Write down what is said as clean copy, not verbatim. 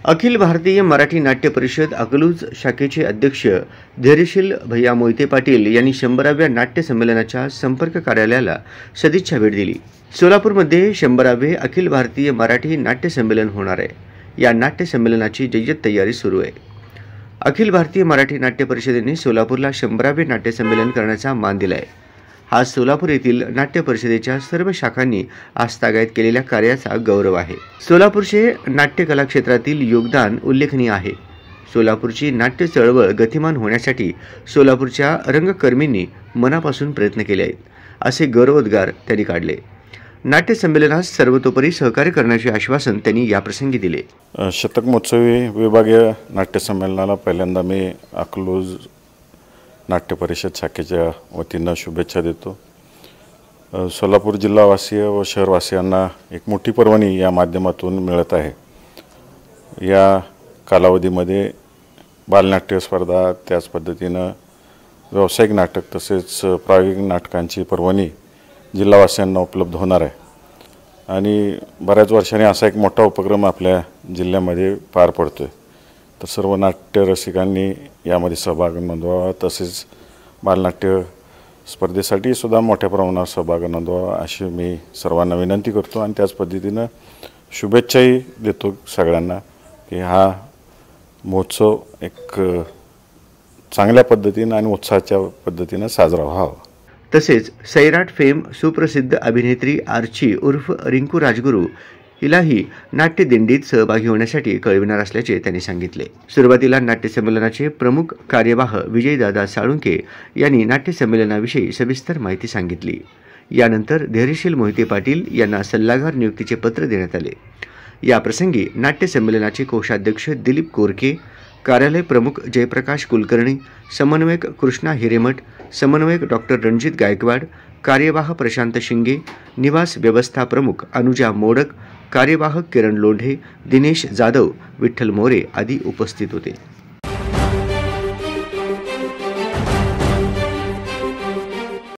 अखिल भारतीय मराठी नाट्य परिषद अकलूज शाखेचे अध्यक्ष धैर्यशील भैया मोहिते पाटील यांनी 100व्या नाट्य संमेलनाच्या संपर्क कार्यालयाला सदिच्छा भेट दिली। सोलापूरमध्ये 100वे अखिल भारतीय मराठी नाट्य संमेलन होणार आहे। या नाट्य संमेलनाची जय्यत तयारी सुरू आहे। अखिल भारतीय मराठी नाट्य परिषदेने सोलापूरला 100वे नाट्य संमेलन करण्याचा मान दिला आहे। हा सोलापूर येथील नाट्य परिषदेच्या सर्व शाखांनी आजतागायत केलेल्या कार्याचा गौरव आहे। सोलापूरचे नाट्य कला क्षेत्रातील योगदान उल्लेखनीय आहे। सोलापूरची नाट्य चळवळ गतिमान होण्यासाठी सोलापूरच्या रंगकर्मींनी मनापासून प्रयत्न केले आहेत, असे गौरवोद्गार त्यांनी काढले। नाट्य संमेलनास सर्वतोपरी सहकार्य करण्याचे आश्वासन त्यांनी याप्रसंगी दिले। शतक महोत्सवी विभागीय नाट्य संमेलनाला पहिल्यांदा मी अकलूज नाट्य परिषद शाखेच्या वतीनं शुभेच्छा देतो। सोलापूर जिल्हावासीय व शहरवासियांना एक मोठी पर्वणी या माध्यमातून मिळत आहे। या कालावधीमध्ये बालनाट्य स्पर्धा, त्याच पद्धतीनं व्यावसायिक नाटक तसेच प्रायोगिक नाटकांची पर्वणी जिल्हावासियांना उपलब्ध होणार आहे आणि बऱ्याच वर्षांनी असा एक मोठा उपक्रम आपल्या जिल्ह्यामध्ये पार पडतोय। तर सर्व नाट्य रसिकांनी यामध्ये सहभाग नोंदवावा, तसेच बालनाट्य स्पर्धेसाठी सुद्धा मोठ्या प्रमाणात सहभाग नोंदवावा अशी मी सर्वांना विनंती करतो आणि त्याच पद्धतीनं शुभेच्छाही देतो सगळ्यांना की हा महोत्सव एक चांगल्या पद्धतीनं आणि उत्साहाच्या पद्धतीनं साजरा व्हावा। तसेच सैराट फेम सुप्रसिद्ध अभिनेत्री आर्ची उर्फ रिंकू राजगुरू हिलाही नाट्य दिंडीत सहभागी होण्यासाठी कळविणार असल्याचे त्यांनी सांगितले। सुरुवातीला नाट्य संमेलनाचे प्रमुख कार्यवाह विजयदादा साळुंके यांनी नाट्य संमेलनाविषयी सविस्तर माहिती सांगितली। यानंतर धैर्यशील मोहिते पाटील यांना सल्लागार नियुक्तीचे पत्र देण्यात आले। या प्रसंगी नाट्य संमेलनाचे कोषाध्यक्ष दिलीप कोरके, कार्यालय प्रमुख जयप्रकाश कुलकर्णी, समन्वयक कृष्णा हिरेमठ, समन्वयक डॉक्टर रणजित गायकवाड, कार्यवाह प्रशांत शिंगे, निवास व्यवस्था प्रमुख अनुजा मोडक, कार्यवाहक किरण लोंढे, दिनेश जाधव, विठ्ठल मोरे आदी उपस्थित होते।